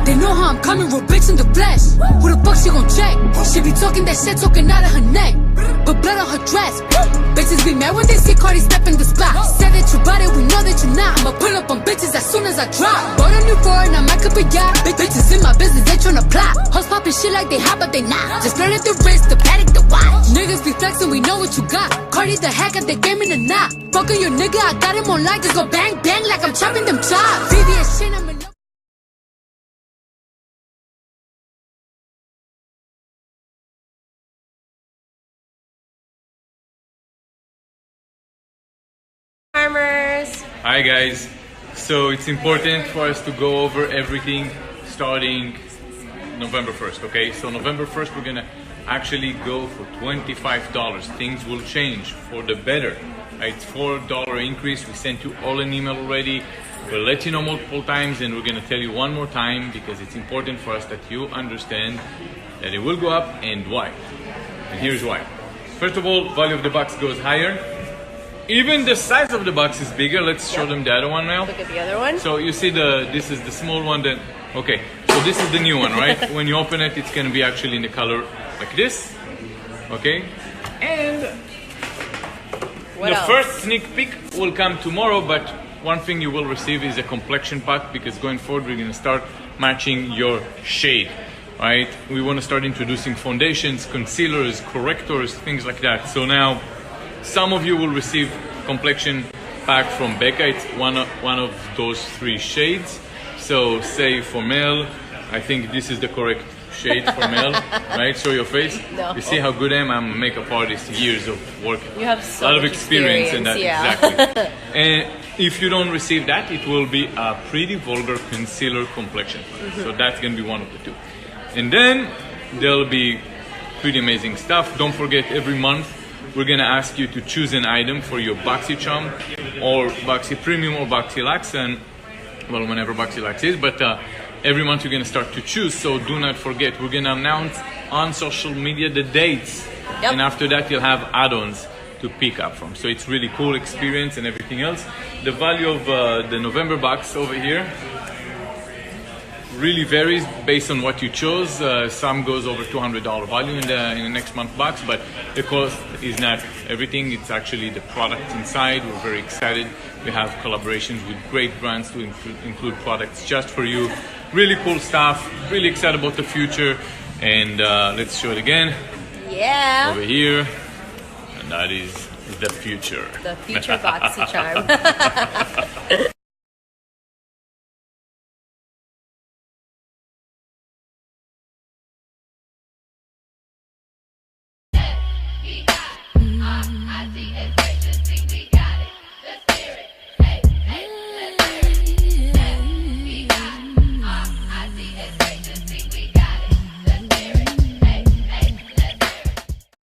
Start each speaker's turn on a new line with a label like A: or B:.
A: They know how I'm coming, real bitch in the flesh. Who the fuck she gon' check? She be talking that shit, talking out of her neck. But blood on her dress. Bitches be mad when they see Cardi step in the spot. Said that you bought it, we know that you're not. I'ma pull up on bitches as soon as I drop. Bought a new foreign, I'm back up a yacht. Bitches in my business, they tryna plot. Hoes poppin' shit like they hot, but they not. Just flirted the wrist, the paddock, the watch. Niggas be flexin', we know what you got. Cardi the hack at the game in the knot. Fuckin' your nigga, I got him on light. Just go bang, bang like I'm chopping them chops. VVS shit, I'm in love.
B: Hi guys, so it's important for us to go over everything starting November 1st, okay? So November 1st we're gonna actually go for $25. Things will change for the better. It's $4 increase. We sent you all an email already. We'll let you know multiple times, and we're gonna tell you one more time because it's important for us that you understand that it will go up and why. And here's why. First of all, value of the box goes higher. Even the size of the box is bigger. Let's show them the other one now.
C: Look at the other one.
B: So you see this is the small one that, okay. So this is the new one, right? When you open it, it's gonna be actually in the color like this, okay? And the first sneak peek will come tomorrow, but one thing you will receive is a complexion pack because going forward, we're gonna start matching your shade, right? We wanna start introducing foundations, concealers, correctors, things like that. So now, some of you will receive complexion pack from Becca. It's one of those 3 shades. So say for male, I think this is the correct shade for male, right? Show your face.
C: No.
B: You see how good I am? I'm a makeup artist, years of work.
C: You have so
B: a lot of
C: much
B: experience in that,
C: yeah.
B: exactly. And if you don't receive that, it will be a pretty vulgar concealer complexion. So that's gonna be one of the 2. And then there'll be pretty amazing stuff. Don't forget, every month we're gonna ask you to choose an item for your Boxycharm or Boxy Premium or Boxy Lux, and well, whenever Boxy Lux is, but every month you're gonna start to choose. So do not forget, we're gonna announce on social media the dates, and after that you'll have add-ons to pick up from. So it's really cool experience and everything else. The value of the November box over here really varies based on what you chose. Some goes over $200 value in the next month box, but the cost is not everything. It's actually the product inside. We're very excited. We have collaborations with great brands to include products just for you. Really cool stuff. Really excited about the future. And let's show it again.
C: Yeah.
B: Over here. And that is the future.
C: The future Boxycharm.
A: I see it.